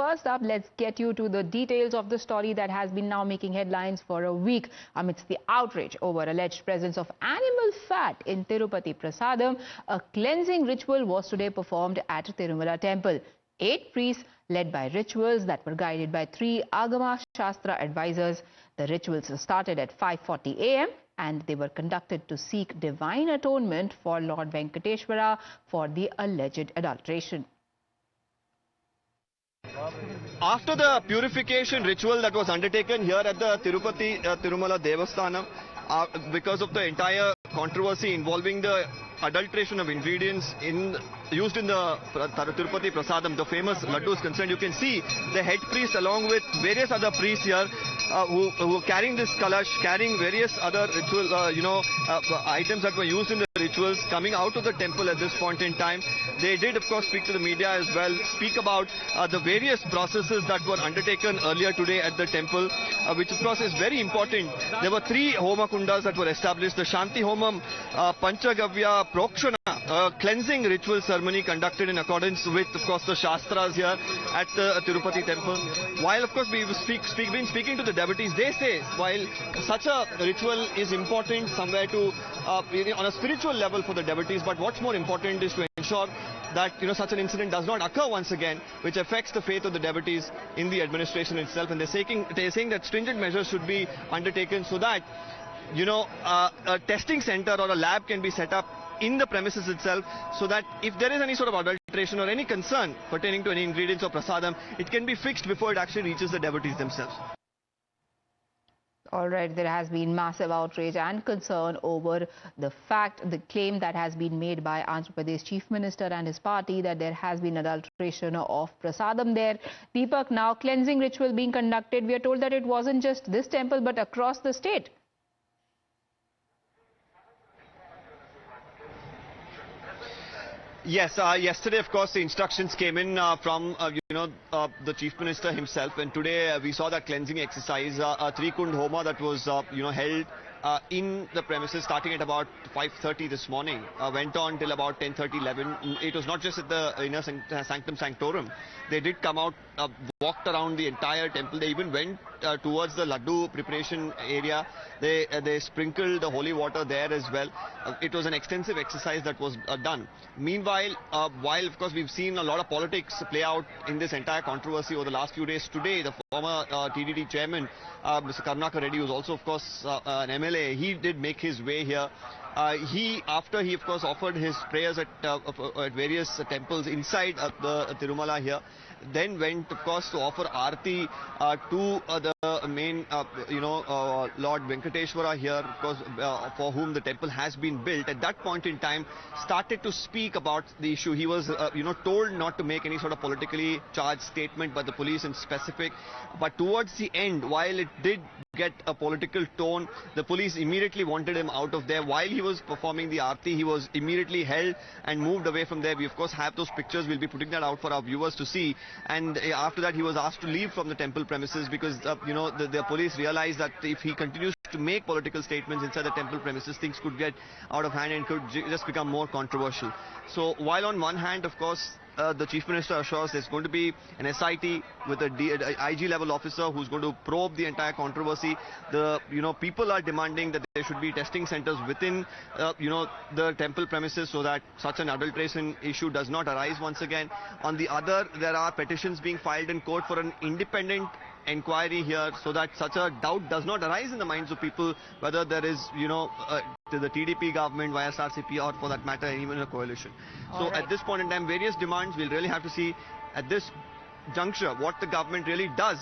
first up, let's get you to the details of the story that has been now making headlines for a week amidst the outrage over alleged presence of animal fat in Tirupati Prasadam. A cleansing ritual was today performed at Tirumala Temple. 8 priests led by rituals that were guided by 3 Agama Shastra advisors. The rituals started at 5:40 a.m. and they were conducted to seek divine atonement for Lord Venkateshwara for the alleged adulteration. After the purification ritual that was undertaken here at the Tirumala Devasthanam, because of the entire controversy involving the adulteration of ingredients used in the Tirupati Prasadam, the famous Laddu is concerned, you can see the head priest along with various other priests here who were carrying this kalash, carrying various other ritual, items that were used in the rituals coming out of the temple at this point in time. They did, of course, speak to the media as well, speak about the various processes that were undertaken earlier today at the temple, which, of course, is very important. There were 3 Homa Kundas that were established. The Shanti Homam, Panchagavya, Prokshana, cleansing ritual ceremony conducted in accordance with, of course, the Shastras here at the Tirupati Temple. While, of course, we've been speaking to the devotees, they say while such a ritual is important somewhere to, on a spiritual level for the devotees, but what's more important is to ensure that such an incident does not occur once again, which affects the faith of the devotees in the administration itself. And they're saying that stringent measures should be undertaken so that a testing center or a lab can be set up in the premises itself, so that if there is any sort of adulteration or any concern pertaining to any ingredients of prasadam, it can be fixed before it actually reaches the devotees themselves. All right, there has been massive outrage and concern over the claim that has been made by Andhra Pradesh Chief Minister and his party that there has been adulteration of prasadam there. Deepak, now cleansing ritual being conducted. We are told that it wasn't just this temple but across the state. Yes, yesterday, of course, the instructions came in from, the Chief Minister himself. And today we saw that cleansing exercise, a 3-kund homa that was, held in the premises starting at about 5:30 this morning, went on till about 10:30, 11. It was not just at the inner sanctum sanctorum. They did come out, walked around the entire temple. They even went towards the Laddu preparation area. They sprinkled the holy water there as well. It was an extensive exercise that was done. Meanwhile, while of course we've seen a lot of politics play out in this entire controversy over the last few days, today the former TDT chairman, Mr. Karnakar Reddy, who's also of course an MLA, he did make his way here. After he of course offered his prayers at various temples inside the Tirumala here, then went of course to offer Aarti to the main Lord Venkateshwara here, of course, for whom the temple has been built. At that point in time, started to speak about the issue. He was told not to make any sort of politically charged statement by the police in specific, but towards the end, while it did get a political tone, the police immediately wanted him out of there. While he was performing the Aarti, he was immediately held and moved away from there. We of course have those pictures. We'll be putting that out for our viewers to see. And after that, he was asked to leave from the temple premises because the police realized that if he continues to make political statements inside the temple premises, things could get out of hand and could just become more controversial. So while on one hand, of course, the Chief Minister assures there's going to be an SIT with a IG level officer who's going to probe the entire controversy. The people are demanding that there should be testing centers within the temple premises so that such an adulteration issue does not arise once again. On the other, there are petitions being filed in court for an independent inquiry here so that such a doubt does not arise in the minds of people whether there is the TDP government, YSRCP, or for that matter even a coalition. So at this point in time, various demands. We'll really have to see at this juncture what the government really does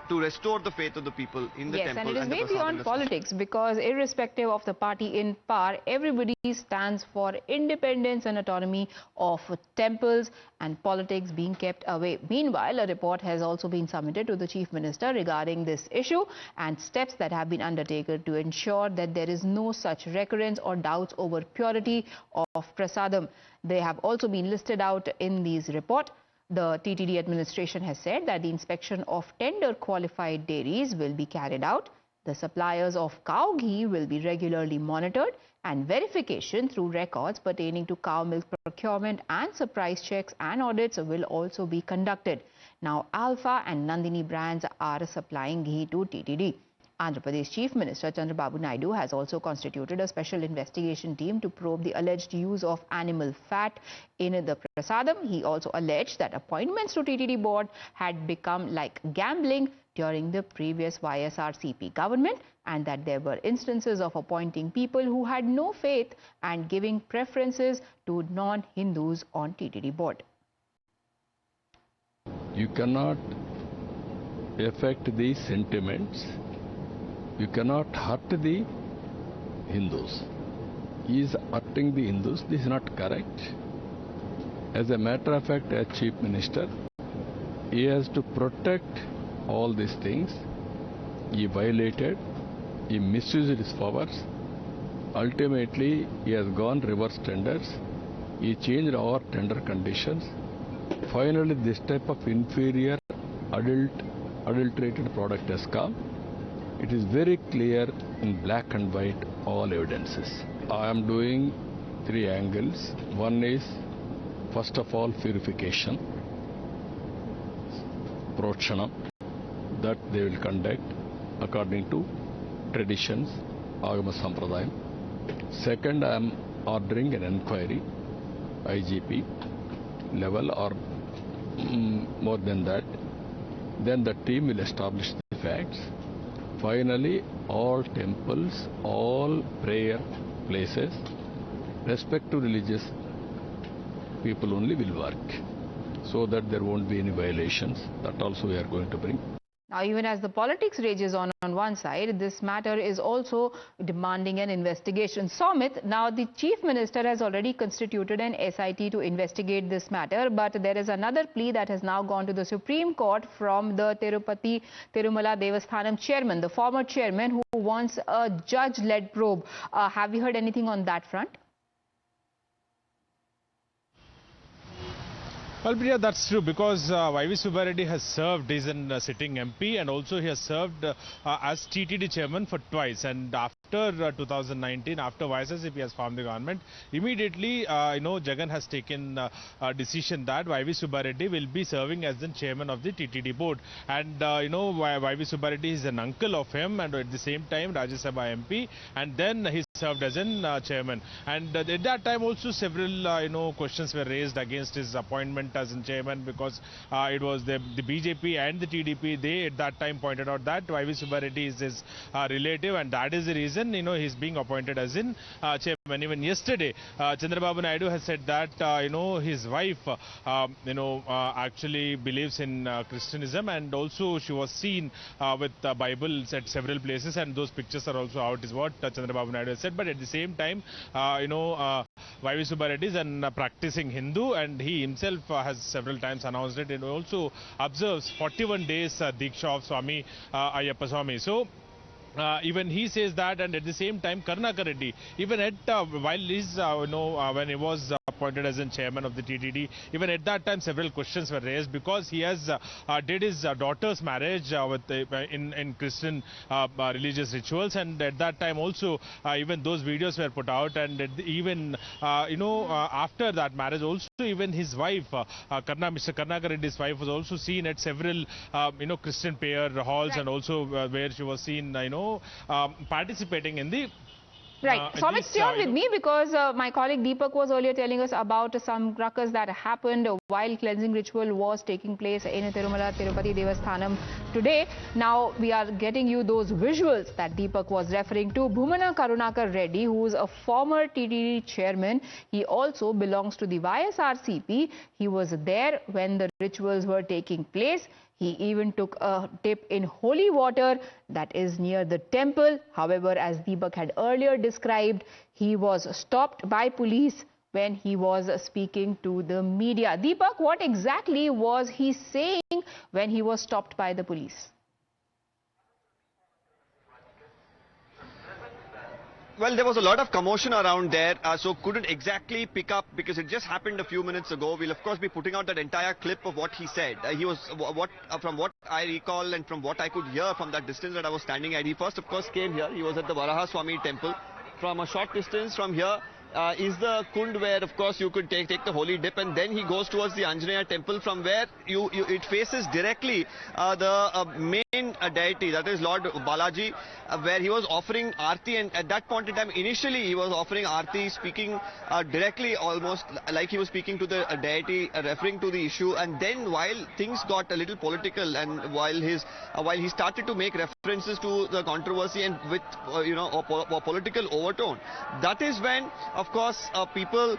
to restore the faith of the people in the temple. Yes, and it is way beyond politics, because irrespective of the party in power, everybody stands for independence and autonomy of temples and politics being kept away. Meanwhile, a report has also been submitted to the Chief Minister regarding this issue and steps that have been undertaken to ensure that there is no such recurrence or doubts over purity of prasadam. They have also been listed out in these report. The TTD administration has said that the inspection of tender qualified dairies will be carried out. The suppliers of cow ghee will be regularly monitored, and verification through records pertaining to cow milk procurement and surprise checks and audits will also be conducted. Now, Alpha and Nandini brands are supplying ghee to TTD. Andhra Pradesh Chief Minister Chandrababu Naidu has also constituted a special investigation team to probe the alleged use of animal fat in the prasadam. He also alleged that appointments to TTD board had become like gambling during the previous YSRCP government, and that there were instances of appointing people who had no faith and giving preferences to non-Hindus on TTD board. You cannot affect the sentiments. You cannot hurt the Hindus. He is hurting the Hindus. This is not correct. As a matter of fact, as Chief Minister, he has to protect all these things. He violated, he misused his powers. Ultimately, he has gone reverse tenders. He changed our tender conditions. Finally, this type of inferior, adulterated product has come. It is very clear in black and white, all evidences. I am doing 3 angles. One is, first of all, purification, prokshanam, that they will conduct according to traditions, agama sampradayam. Second, I am ordering an inquiry, IGP level or more than that. Then the team will establish the facts. Finally, all temples, all prayer places, respect to religious people only will work, so that there won't be any violations. That also we are going to bring. Now, even as the politics rages on one side, this matter is also demanding an investigation. Somit, now the Chief Minister has already constituted an SIT to investigate this matter, but there is another plea that has now gone to the Supreme Court from the Tirumala Devasthanam chairman, the former chairman, who wants a judge-led probe. Have you heard anything on that front? Well, Priya, that's true, because Y.V. Subba Reddy has served as a sitting MP, and also he has served as TTD chairman for twice. And after 2019, after YSRCP has formed the government, immediately, Jagan has taken a decision that Y.V. Subba Reddy will be serving as the chairman of the TTD board. And, Y.V. Subba Reddy is an uncle of him, and at the same time, Rajya Sabha MP, and then he served as a chairman. And at that time also several, questions were raised against his appointment as in chairman, because it was the BJP and the TDP. They at that time pointed out that Y.V. Subba Reddy is his relative, and that is the reason he's being appointed as in chairman. Even yesterday, Chandrababu Naidu has said that his wife actually believes in Christianism, and also she was seen with Bibles at several places, and those pictures are also out, is what Chandrababu Naidu has said. But at the same time, Y.V. Subba Reddy is a practicing Hindu, and he himself has several times announced it. It also observes 41 days Diksha of Swami Ayyappa Swami. So even he says that, and at the same time, Karnaka Reddy, even at while he's when he was appointed as a chairman of the TTD, even at that time several questions were raised, because he has did his daughter's marriage in Christian religious rituals, and at that time also even those videos were put out, and even after that marriage also, even his wife Mr. Karnaka Reddy's wife was also seen at several Christian prayer halls, right, and also where she was seen participating in the right. Somit, stay on with me, because my colleague Deepak was earlier telling us about some ruckus that happened while cleansing ritual was taking place in Tirumala Tirupati Devasthanam today. Now we are getting you those visuals that Deepak was referring to. Bhumana Karunakar Reddy, who is a former TTD chairman, he also belongs to the YSRCP. He was there when the rituals were taking place. He even took a dip in holy water that is near the temple. However, as Deepak had earlier described, he was stopped by police when he was speaking to the media. Deepak, what exactly was he saying when he was stopped by the police? Well, there was a lot of commotion around there, so couldn't exactly pick up, because it just happened a few minutes ago. We'll of course be putting out that entire clip of what he said. He was, from what I recall and from what I could hear from that distance that I was standing at, he first of course came here. He was at the Varaha Swami temple. From a short distance from here, is the kund where, of course, you could take the holy dip, and then he goes towards the Anjaneya temple, from where it faces directly the main deity, that is Lord Balaji, where he was offering Aarti, and at that point in time, initially he was offering Aarti, speaking directly, almost like he was speaking to the deity, referring to the issue, and then while things got a little political, and while he started to make references to the controversy and with a political overtone, that is when, of course, people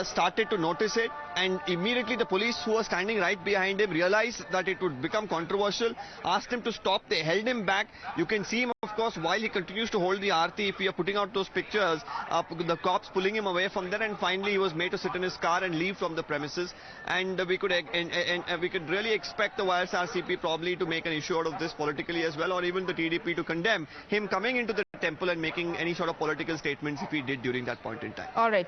started to notice it, and immediately the police, who were standing right behind him, realized that it would become controversial, asked him to stop. They held him back. You can see him, of course, while he continues to hold the Aarti. If we are putting out those pictures, the cops pulling him away from there, and finally he was made to sit in his car and leave from the premises. And we could really expect the YSRCP probably to make an issue out of this politically as well, or even the TDP to condemn him coming into the temple and making any sort of political statements if he did during that point in time. All right.